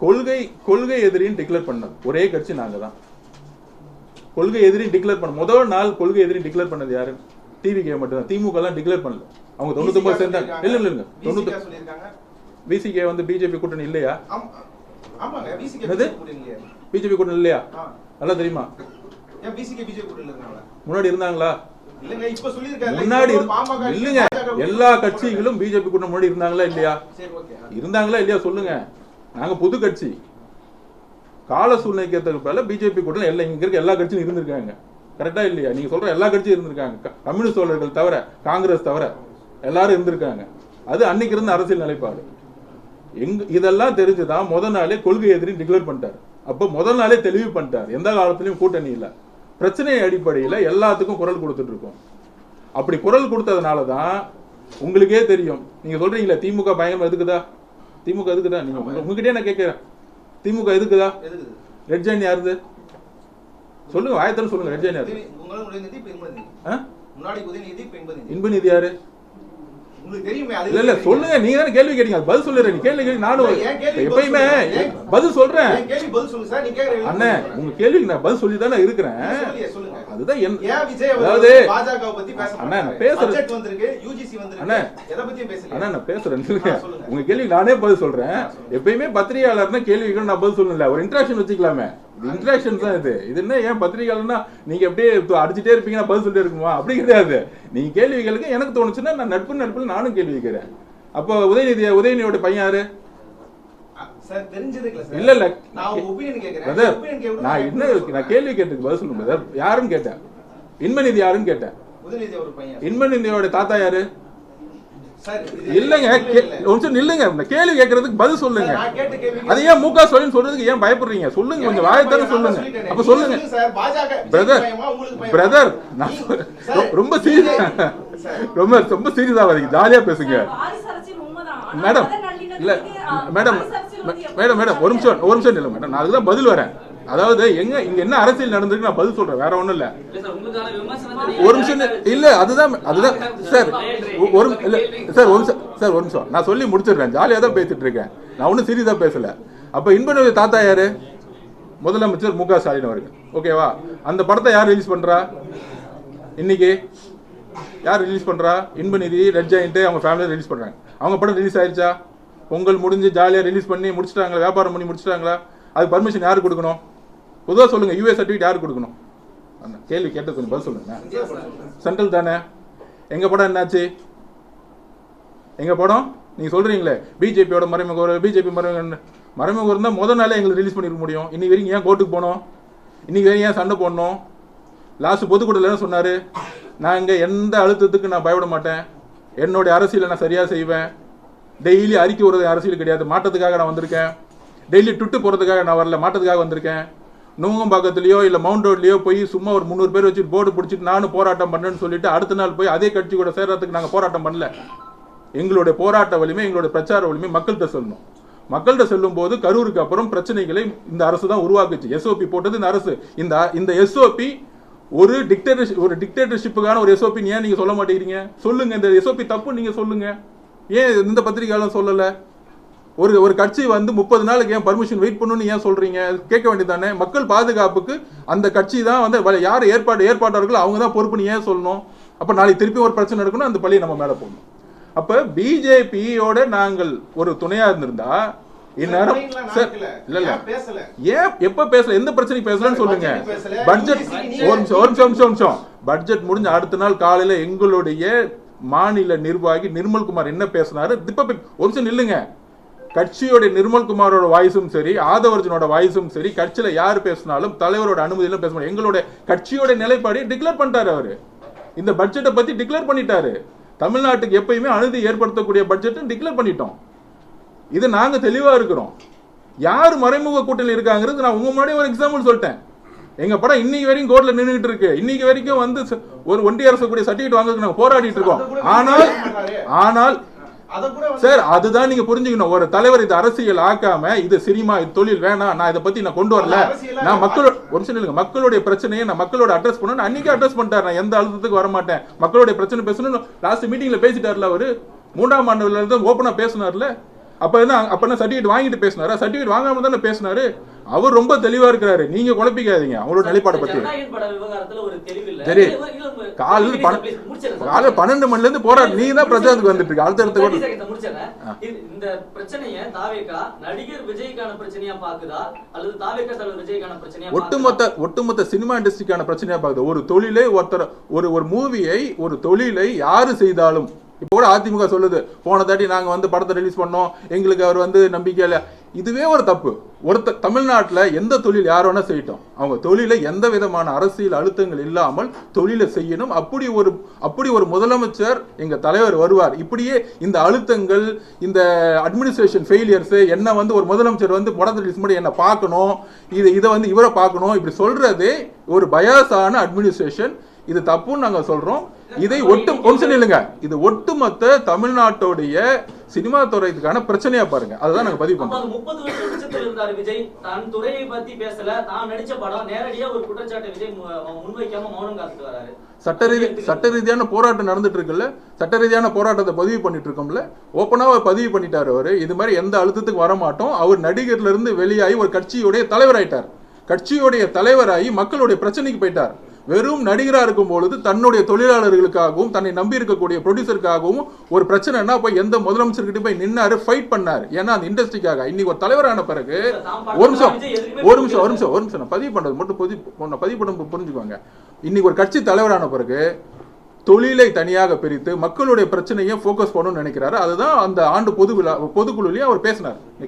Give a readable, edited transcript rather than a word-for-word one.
கொள்கை எதிரின்னு டிக்ளேர் பண்ணது ஒரே கட்சி நாங்க தான். கொள்கை எதிரின்னு டிக்ளேர் பண்ண முதல் நாள் கொள்கை எதிரின்னு டிக்ளேர் பண்ணது யாரு? டிவிகே மட்டும் தான். திமுக எல்லாம் டிக்ளேர் பண்ணல. அவங்க 99 சேர்ந்தாங்க. இல்ல பிசிகே வந்து பிஜேபி கூட்டணி இல்லையா? பிஜேபி கூட்டணி இல்லையா? நல்லா தெரியுமா? முன்னாடி இருந்தாங்களா? முன்னாடி இல்லங்க, எல்லா கட்சிகளும் பிஜேபி கூட்டணி முன்னாடி இருந்தாங்களா இல்லையா? இருந்தாங்களா இல்லையா சொல்லுங்க. நாங்க புது கட்சி. கால சூழ்நிலைக்கு ஏற்ற பிஜேபி கூட்டணி எல்லாம் இங்க இருக்க எல்லா கட்சியும் இருந்திருக்காங்க. கரெக்டா இல்லையா? நீங்க சொல்ற எல்லா கட்சியும் இருந்திருக்காங்க. கம்யூனிஸ்ட் தோழர்கள் தவிர, காங்கிரஸ் தவிர எல்லாரும் இருந்திருக்காங்க. அது அன்னைக்கு இருந்த அரசியல் நிலைப்பாடு. இதெல்லாம் தெரிஞ்சுதான் முதல் நாளே கொள்கை எதிரி டிக்ளேர் பண்ணிட்டாரு. அப்ப முதல் நாளே தெளிவு பண்ணிட்டார், எந்த காலத்திலயும் கூட்டணி இல்ல, பிரச்சனை அடிப்படையில எல்லாத்துக்கும் குரல் கொடுத்துட்டு இருக்கோம். அப்படி குரல் கொடுத்ததுனாலதான் உங்களுக்கே தெரியும். நீங்க சொல்றீங்களா திமுக பயங்கரமா எதுக்குதா? திமுக எதுக்குதா? நீங்க உங்ககிட்டயே நான் கேட்கிறேன், திமுக எதுக்குதா? ரெட் ஜெயின் யாருது சொல்லுங்க, வாயத்தன்னு சொல்லுங்க. ரெட் ஜெயின் யாரு? இன்பநிதி யாரு? இல்ல இல்ல சொல்லுங்க. நீங்க தானே கேள்வி கேட்டீங்க, பதில் சொல்லுறேன். கேள்வி கேள்வி நானும் எப்பயுமே பதில் சொல்றேன். அண்ணே உங்க கேள்விக்கு நான் பதில் சொல்லி தானே இருக்கிறேன். அதுதான் அதாவது அண்ணா நான் பேசுறேன். அண்ணா நான் பேசுறேன். உங்க கேள்விக்கு நானே பதில் சொல்றேன். எப்பயுமே பத்திரிகையாளர்னா கேள்விக்கு நான் பதில் சொல்லல, ஒரு இன்டராக்ஷன் வச்சுக்கலாமே. இன்டராக்ஷன் தான் இது. இது என்ன ஏன் பத்திரிகையாளர்னா நீங்க அப்படியே அடிச்சுட்டே இருப்பீங்க, பதில் சொல்லிட்டே இருக்குமா? அப்படி கிடையாது. நீங்க கேள்வி கேளுங்க, எனக்கு தோணுச்சுன்னா நான் நட்புல நானும் கேள்வி கேட்கிறேன். அப்போ உதயநிதியோட பையன் யாரு? இல்ல இல்ல நான் என்ன நான் கேள்வி கேட்டுக்கு பதில் சொல்லுங்க. யாருன்னு கேட்டேன். இன்பநிதி யாருன்னு கேட்டேன். இன்பநிதியோட தாத்தா யாரு? இல்லங்க இல்லங்க, இந்த கேள்வி கேட்கறதுக்கு பதில் சொல்லுங்க. அது ஏன் முக ஸ்டாலின் சொல்றதுக்கு ஏன் பயப்படுறீங்க? சொல்லுங்க, கொஞ்சம் வாயத்தர சொல்லுங்க. அப்ப சொல்லுங்க பிரதர். ரொம்ப சீரியஸா ரொம்ப சீரியஸா வரீங்க, ஜாலியா பேசுங்க மேடம். இல்ல மேடம் மேடம் மேடம் ஒரு நிமிஷம் இல்ல மேடம், நான் அதுதான் பதில் வரேன். அதாவது இங்க என்ன அரசியல் நடந்திருக்கு நான் பதில் சொல்றேன், வேற ஒண்ணும் இல்ல. ஒரு நிமிஷம் இல்ல, அதுதான் சார் ஒரு இல்ல சார் ஒரு நிமிஷம் நான் சொல்லி முடிச்சிடுறேன். ஜாலியா தான் பேசிட்டு இருக்கேன், நான் ஒன்னும் சீரியஸா பேசல. அப்ப இன்பநிதி தாத்தா யாரு? முதலமைச்சர் மு க ஸ்டாலின் அவர்கள். ஓகேவா? அந்த படத்தை யார் ரிலீஸ் பண்றா இன்னைக்கு? யார் ரிலீஸ் பண்றா? இன்பநிதி, ரெட் ஜெயண்ட் அவங்க ஃபேமிலி ரிலீஸ் பண்றாங்க. அவங்க படம் ரிலீஸ் ஆயிருச்சா? பொங்கல் முடிஞ்சு ஜாலியா ரிலீஸ் பண்ணி முடிச்சிட்டாங்களா? வியாபாரம் பண்ணி முடிச்சிட்டாங்களா? அதுக்கு பர்மிஷன் யாரு கொடுக்கணும்? பொதுவாக சொல்லுங்க, யூஏ சர்டிஃபிகேட் யாரு கொடுக்கணும்? கேள்வி கேட்ட கொஞ்சம் பதில் சொல்லுங்க. சென்ட்ரல் தானே. எங்க படம் என்னாச்சு? எங்க படம் நீங்க சொல்றீங்களே பிஜேபியோட மறைமுக, பிஜேபி மறைமுகம் இருந்தா முதல் நாளே எங்களுக்கு ரிலீஸ் பண்ணிருக்க முடியும். இன்னைக்கு வரைக்கும் ஏன் கோர்ட்டுக்கு போனோம்? இன்னைக்கு வரைக்கும் ஏன் சண்டை போடணும்? லாஸ்ட் பொதுக்கூட்டத்தில் என்ன சொன்னாரு? நான் இங்க எந்த அழுத்தத்துக்கு நான் பயப்பட மாட்டேன், என்னுடைய அரசியலை நான் சரியா செய்வேன், டெய்லி அறிக்கை விடுறது அரசியல் கிடையாது, மாற்றத்துக்காக நான் வந்திருக்கேன், டெய்லி ட்விட்டு போறதுக்காக நான் வரல, மாற்றத்துக்காக வந்திருக்கேன். நுங்கம்பாக்கத்துலயோ இல்ல மவுண்ட் ரோட்லயோ போய் சும்மா ஒரு 300 பேர் வச்சுட்டு போர்டு பிடிச்சிட்டு நானும் போராட்டம் பண்ணேன்னு சொல்லிட்டு அடுத்த நாள் போய் அதே கட்சி கூட சேர்றதுக்கு நாங்க போராட்டம் பண்ணல. எங்களுடைய போராட்ட வலிமை, எங்களுடைய பிரச்சார வலிமை மக்கள்கிட்ட சொல்லணும். மக்கள்கிட்ட செல்லும் போது கரூருக்கு அப்புறம் பிரச்சனைகளை இந்த அரசு தான் உருவாக்குச்சு. எஸ்ஓபி போட்டது இந்த அரசு. இந்த எஸ்ஓபி ஒரு டிக்டேட்டர்ஷிப்புக்கான ஒரு எஸ்ஓபி ஏன் நீங்க சொல்ல மாட்டேங்கிறீங்க? சொல்லுங்க, இந்த எஸ்ஓபி தப்பு நீங்க சொல்லுங்க. ஏன் இந்த பத்திரிகையாளர் சொல்லல? ஒரு கட்சி வந்து 30 நாளுக்கு ஏன் பர்மிஷன் வெயிட் பண்ணணும்னு ஏன் சொல்றீங்க? கேட்க வேண்டியதானே. மக்கள் பாதுகாப்புக்கு அந்த கட்சி தான் வந்து யார் ஏற்பாட்டாளர்களோ அவங்க தான் பொறுப்புன்னு ஏன் சொல்லணும்? அப்ப நாளைக்கு திருப்பி ஒரு பிரச்சனை நடக்கணும், அந்த பழியை நம்ம மேல போடணும். அப்ப பிஜேபியோட நாங்கள் ஒரு துணையா இருந்திருந்தா இந்நேரம் இல்ல ஏன் எப்ப பேசல, எந்த பிரச்சனைக்கு பேசலன்னு சொல்லுங்க. பட்ஜெட் ஒரு நிமிஷம் பட்ஜெட் முடிஞ்ச அடுத்த நாள் காலையில எங்களுடைய மாநில நிர்வாகி நிர்மல்குமார் என்ன பேசினாரு? ஒரு நிமிஷம் நில்லுங்க. கட்சியோட நிர்மல்குமாரோட வாய்ஸும் சரி, ஆதவர்ஜனோட வாய்ஸும் சரி, கட்சியில யார் பேசினாலும் தலைவரோட அனுமதியில பேச முடியும். எங்களோட கட்சியோட நிலைப்பாடு டிக்ளேர் பண்ணிட்டாரு அவரு. இந்த பட்ஜெட்டை பத்தி டிக்ளேர் பண்ணிட்டாரு. தமிழ்நாட்டுக்கு எப்பயுமே அநீதி ஏற்படுத்தக்கூடிய பட்ஜெட் டிக்ளேர் பண்ணிட்டோம். இது நாங்க தெளிவா இருக்கிறோம். யார் மறைமுக கூட்டணி இருக்காங்கிறது நான் உங்க முன்னாடி ஒரு எக்ஸாம்பிள் சொல்லிட்டேன். எங்க படம் இன்னைக்கு வரைக்கும் கோர்ட்ல நின்றுட்டு இருக்கு. இன்னைக்கு வரைக்கும் வந்து ஒரு ஒன்றிய அரசு கூடிய சர்டிபிகேட் வாங்க நாங்க போராடிட்டு இருக்கோம். ஆனால் சார் அதுதான் நீங்க புரிஞ்சுக்கணும். ஒரு தலைவர் இது அரசியல் ஆக்காம இது சினிமா, இது தொழில் வேணாம், நான் இதை பத்தி நான் கொண்டு வரல, நான் மக்களுடைய பிரச்சனையை நான் மக்களோட அட்ரஸ் பண்ணணும், அன்னைக்கு அட்ரஸ் பண்ணிட்டாரு. நான் எந்த அழுத்தத்துக்கு வர மாட்டேன், மக்களுடைய பிரச்சனை பேசணும். லாஸ்ட் மீட்டிங்ல பேசிட்டாருல அவரு, 3ஆம் ஆண்டுல இருந்து ஓப்பனா பேசினார்ல. அப்ப என்ன சர்டிஃபிகேட் வாங்கிட்டு பேசினாரா? சர்டிஃபிகேட் வாங்காம தானே பேசினாரு. அவர் ரொம்ப தெளிவா இருக்கிறாரு. நீங்க குழப்பிக்காதீங்க அவரோட நிலைப்பாடை பத்தி. சரி, காலையில 12 மணில இருந்து போராட்டம். நீ தான் பிரச்சாரத்துக்கு வந்துட்டு இருக்க. அடுத்த இந்த பிரச்சனையை தாவேகா நடிகர் விஜய்க்கான பிரச்சனையா பாக்குதா அல்லது தாவேகா தலைவர் விஜய்க்கான பிரச்சனையா? ஒட்டுமொத்த சினிமா இண்டஸ்ட்ரிக்கான பிரச்சனையா பாக்குது. ஒரு தொழிலை ஒரு மூவியை ஒரு தொழிலை யாரு செய்தாலும், இப்போ கூட அதிமுக சொல்லுது போன தாட்டி நாங்க வந்து படத்தை ரிலீஸ் பண்ணோம், எங்களுக்கு அவர் வந்து நம்பிக்கை இல்லை. இதுவே ஒரு தப்பு. தமிழ்நாட்டில் எந்த தொழில் யார் வேணா செய்யட்டும், அவங்க தொழிலை எந்த விதமான அரசியல் அழுத்தங்கள் இல்லாமல் தொழிலை செய்யணும். அப்படி ஒரு முதலமைச்சர் எங்க தலைவர் வருவார். இப்படியே இந்த அழுத்தங்கள், இந்த அட்மினிஸ்ட்ரேஷன் ஃபெயிலியர்ஸ், என்ன வந்து ஒரு முதலமைச்சர் வந்து படத்தை ரிலீஸ் பண்ணி என்ன பார்க்கணும், இதை வந்து இவரை பார்க்கணும், இப்படி சொல்றதே ஒரு பயாஸான அட்மினிஸ்ட்ரேஷன். இது தப்புன்னு நாங்க சொல்றோம். இதை இல்லைங்க, இது ஒட்டுமொத்த தமிழ்நாட்டுடைய சினிமா துறைக்கான பிரச்சனையா பாருங்க. அதுதான் நாங்க பதிவு பண்றோம். 30 வருஷம் உச்சத்தில் இருந்தார் விஜய். தான் துறையை பத்தி பேசல, தான் நடிச்ச படம் நேரடியா ஒரு குற்றச்சாட்டை விஜய் முன்வைக்காம மௌனம் காத்துட்டு வராரு. சட்ட ரீதியான போராட்டம் நடந்துட்டு இருக்குல்ல, சட்ட ரீதியான போராட்டத்தை பதிவு பண்ணிட்டு இருக்கோம்ல, ஓப்பனாக பதிவு பண்ணிட்டாரு அவரு. இது மாதிரி எந்த அழுத்தத்துக்கு வர மாட்டோம். அவர் நடிகர்ல இருந்து வெளியாகி ஒரு கட்சியுடைய தலைவர் ஆயிட்டார். கட்சியுடைய தலைவராகி மக்களுடைய பிரச்சனைக்கு போயிட்டார். வெறும் நடிகரா இருக்கும் பொழுது தன்னுடைய தொழிலாளர்களுக்காகவும் தன்னை நம்பி இருக்கக்கூடிய ப்ரொடியூசருக்காகவும் ஒரு பிரச்சனைனா போய் எந்த முதலமைச்சர்கிட்ட போய் நின்னாரு, ஃபைட் பண்ணாரு. ஏன்னா அந்த இண்டஸ்ட்ரிக்காக. இன்னைக்கு ஒரு தலைவரான பிறகு ஒரு நிமிஷம் நான் பதிவு பண்றது மட்டும் பதிவு பண்ண புரிஞ்சுக்குவாங்க. இன்னைக்கு ஒரு கட்சி தலைவரான பிறகு தொழிலை தனியாக பிரித்து மக்களுடைய பிரச்சனையை போக்கஸ் பண்ணணும்னு நினைக்கிறாரு. அதுதான் அந்த ஆண்டு பொதுக்குழுலயே அவர் பேசினார்.